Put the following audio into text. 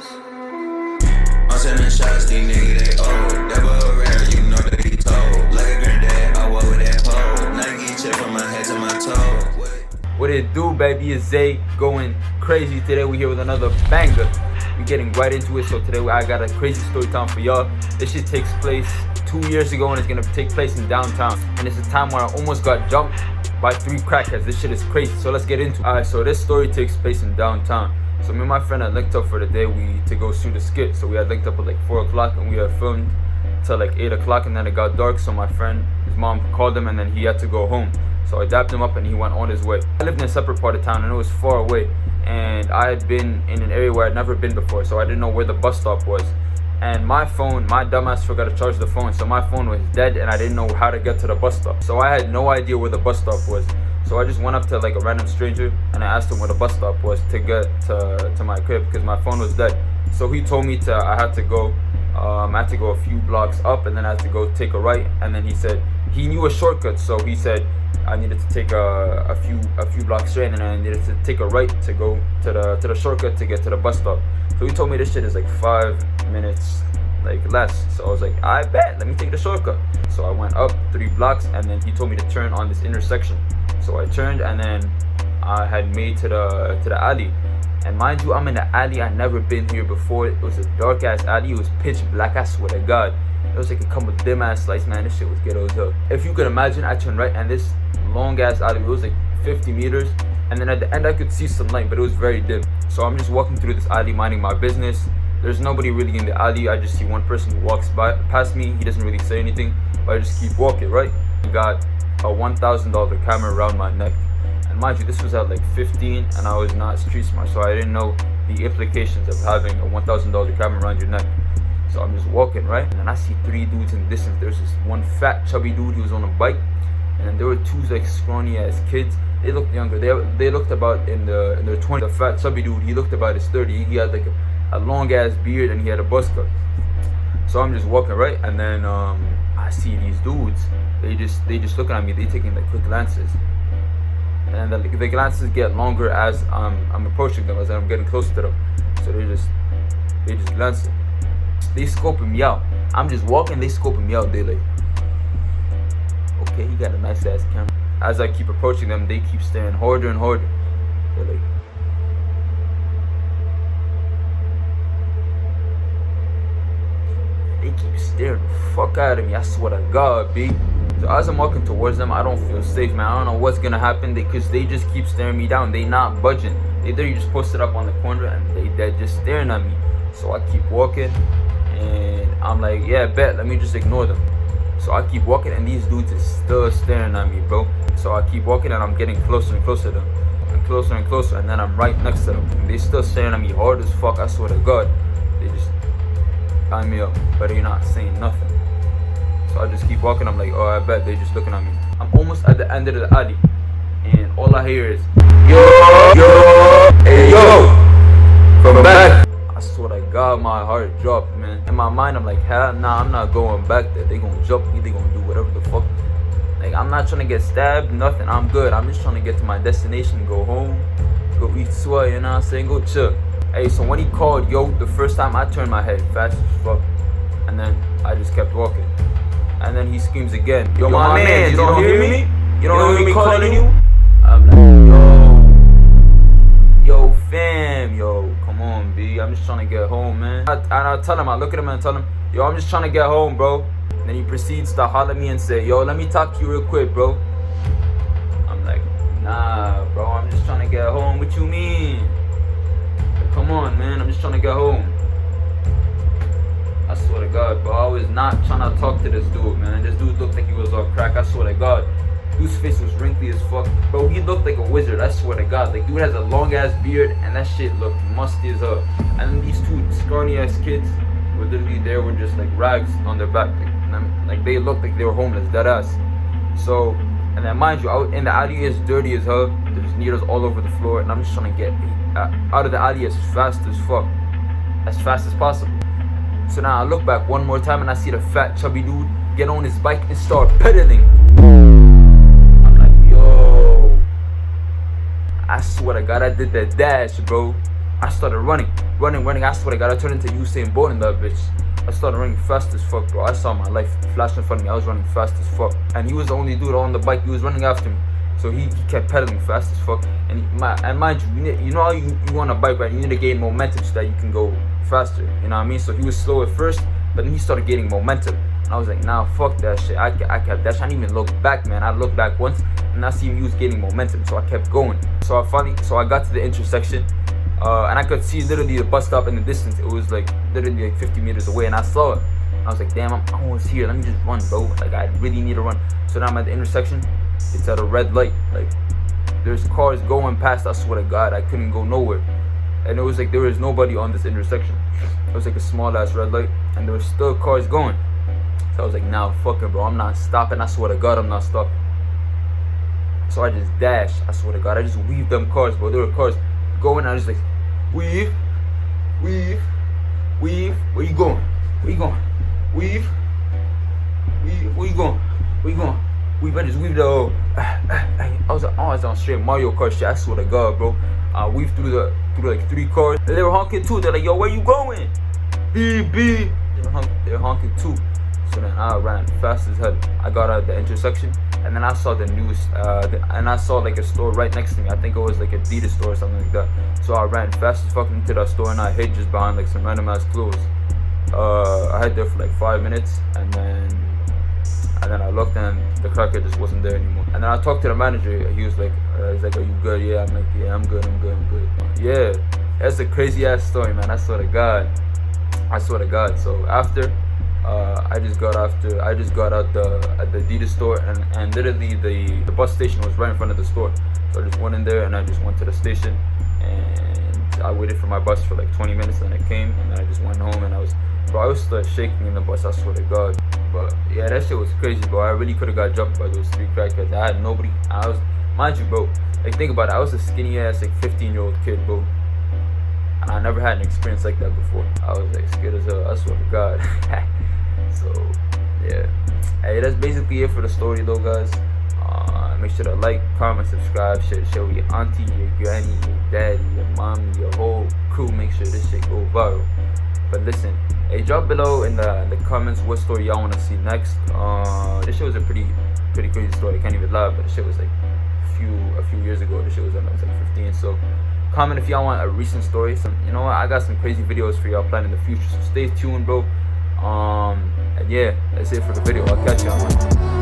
I'm sending shots, these niggas they old. Never rare, you know that he told. Like a granddad, I walk with that pole. Nike chip from my head to my toe. What it do, baby? It's Zay going crazy. Today we here with another banger. We getting right into it. So today I got a crazy story time for y'all. This shit takes place 2 years ago and it's gonna take place in downtown. And it's a time where I almost got jumped by 3 crackheads. This shit is crazy. So let's get into it. Alright, so this story takes place in downtown. So me and my friend had linked up for the day to go shoot a skit. So we had linked up at like 4 o'clock and we had filmed till like 8 o'clock and then it got dark. So my friend, his mom called him and then he had to go home. So I dapped him up and he went on his way. I lived in a separate part of town and it was far away. And I had been in an area where I'd never been before. So I didn't know where the bus stop was. And my phone, my dumbass forgot to charge the phone. So my phone was dead and I didn't know how to get to the bus stop. So I had no idea where the bus stop was. So I just went up to like a random stranger and I asked him where the bus stop was to get to my crib because my phone was dead. So he told me I had to go a few blocks up and then I had to go take a right. And then he said he knew a shortcut, so he said I needed to take a few blocks straight and then I needed to take a right to go to the shortcut to get to the bus stop. So he told me this shit is like 5 minutes like less. So I was like, I bet, let me take the shortcut. So I went up 3 blocks and then he told me to turn on this intersection. So I turned and then I had made to the alley. And mind you, I'm in the alley. I never been here before. It was a dark ass alley. It was pitch black. I swear to God. It was like a couple dim ass lights, man. This shit was ghetto as hell. If you could imagine, I turned right and this long ass alley, it was like 50 meters. And then at the end I could see some light, but it was very dim. So I'm just walking through this alley, minding my business. There's nobody really in the alley. I just see one person who walks past me. He doesn't really say anything, but I just keep walking, right? I got a $1,000 camera around my neck. And mind you, this was at like 15 and I was not street smart, so I didn't know the implications of having a $1,000 camera around your neck. So I'm just walking, right? And then I see 3 dudes in the distance. There's this one fat chubby dude who was on a bike, and then there were 2 like scrawny ass kids. They looked younger. They looked about in their 20s. The fat chubby dude, he looked about his 30. He had like a long ass beard and he had a buzz cut. So I'm just walking, right? And then I see these dudes. They just looking at me. They taking like quick glances. And then the glances get longer as I'm approaching them, as I'm getting closer to them. So they just glancing. They scoping me out. I'm just walking, they scoping me out. They like, okay, he got a nice ass camera. As I keep approaching them, they keep staring harder and harder. They're like, they keep staring the fuck out of me. I swear to God, B. So as I'm walking towards them, I don't feel safe, man. I don't know what's gonna happen because they just keep staring me down. They not budging. They literally just posted up on the corner and they're just staring at me. So I keep walking and I'm like, yeah, bet, let me just ignore them. So I keep walking and these dudes is still staring at me, bro. So I keep walking and I'm getting closer and closer to them. And closer and closer, and then I'm right next to them. And they still staring at me hard as fuck, I swear to God. They just tie me up, but they're not saying nothing. So I just keep walking, I'm like, oh, I bet they just looking at me. I'm almost at the end of the alley, and all I hear is, yo, hey, yo, come back. I swear to God, my heart dropped, man. In my mind, I'm like, hell nah, I'm not going back there. They gonna jump me, they gonna do whatever the fuck. Like, I'm not trying to get stabbed, nothing, I'm good. I'm just trying to get to my destination, go home, go eat sweat, you know what I'm saying, go chill. Hey, so when he called, yo, the first time I turned my head fast as fuck, and then I just kept walking. And then he screams again, yo, my man, you don't hear me? You don't hear me calling you? I'm like, yo, fam, yo, come on, B. I'm just trying to get home, man. And I tell him, I look at him and tell him, yo, I'm just trying to get home, bro. And then he proceeds to holler at me and say, yo, let me talk to you real quick, bro. I'm like, nah, bro, I'm just trying to get home. What you mean? Like, come on, man, I'm just trying to get home. I swear to God, bro, I was not trying to talk to this dude, man. This dude looked like he was on crack, I swear to God. Dude's face was wrinkly as fuck. Bro, he looked like a wizard, I swear to God. Like, dude has a long ass beard and that shit looked musty as hell. And then these 2 scrawny ass kids were literally there with just like rags on their back. Like they looked like they were homeless, dead ass. So, and then mind you, out in the alley is dirty as hell. There's needles all over the floor, and I'm just trying to get out of the alley as fast as fuck, as fast as possible. So now I look back one more time and I see the fat chubby dude get on his bike and start pedaling. I swear to God, I did that dash, bro. I started running. I swear to God, I turned into Usain Bolt in that bitch. I started running fast as fuck, bro. I saw my life flash in front of me. I was running fast as fuck, and he was the only dude on the bike. He was running after me, so he kept pedaling fast as fuck. And mind you know how you on a bike, right? You need to gain momentum so that you can go faster. You know what I mean? So he was slow at first, but then he started gaining momentum. And I was like, nah, fuck that shit. I kept that shit. I didn't even look back, man. I looked back once, and I see him. He was gaining momentum, so I kept going. So I got to the intersection. And I could see literally the bus stop in the distance. It was like literally like 50 meters away, and I saw it. I was like, damn, I'm almost here. Let me just run, bro. Like, I really need to run. So now I'm at the intersection. It's at a red light. Like, there's cars going past. I swear to God, I couldn't go nowhere. And it was like there was nobody on this intersection. It was like a small ass red light, and there was still cars going. So I was like, nah, fuck it, bro. I'm not stopping. I swear to God, I'm not stopping. So I just dashed. I swear to God, I just weaved them cars, bro. There were cars going. I was like, weave. Where you going? Weave. Where you going? Weave. I just weaved the. I was on straight Mario Kart shit. I swear to God, bro. I weaved through like 3 cars. They were honking too. They're like, yo, where you going? B. They're honking too. So then I ran fast as hell. I got out of the intersection, and then I saw the news, and I saw like a store right next to me. I think it was like a Adidas store or something like that. So I ran fast as fuck into that store, and I hid just behind like some random ass clothes. I hid there for like 5 minutes, and then I looked, and the crackhead just wasn't there anymore. And then I talked to the manager. He was like, he's like, are you good? Yeah, I'm like, yeah, I'm good. Yeah, that's a crazy ass story, man. I swear to God. So after. I just got out at the Adidas store, and literally the bus station was right in front of the store. So I just went in there, and I just went to the station, and I waited for my bus for like 20 minutes, and it came, and then I just went home, and I was still shaking in the bus, I swear to God. But yeah, that shit was crazy, bro. I really could have got jumped by those 3 crackheads. I had nobody. Mind you, bro, like think about it. I was a skinny ass like 15-year-old kid, bro. And I never had an experience like that before. I was like scared as hell, I swear to God. So yeah, hey, that's basically it for the story though, guys. Make sure to like, comment, subscribe, share with your auntie, your granny, your daddy, your mommy, your whole crew. Make sure this shit go viral. But listen, hey, drop below in the comments what story y'all want to see next. This shit was a pretty crazy story. I can't even lie, but this shit was like a few years ago. This shit was when I was like 15. So comment if y'all want a recent story. You know what? I got some crazy videos for y'all planned in the future. So stay tuned, bro. And yeah, that's it for the video. I'll catch y'all.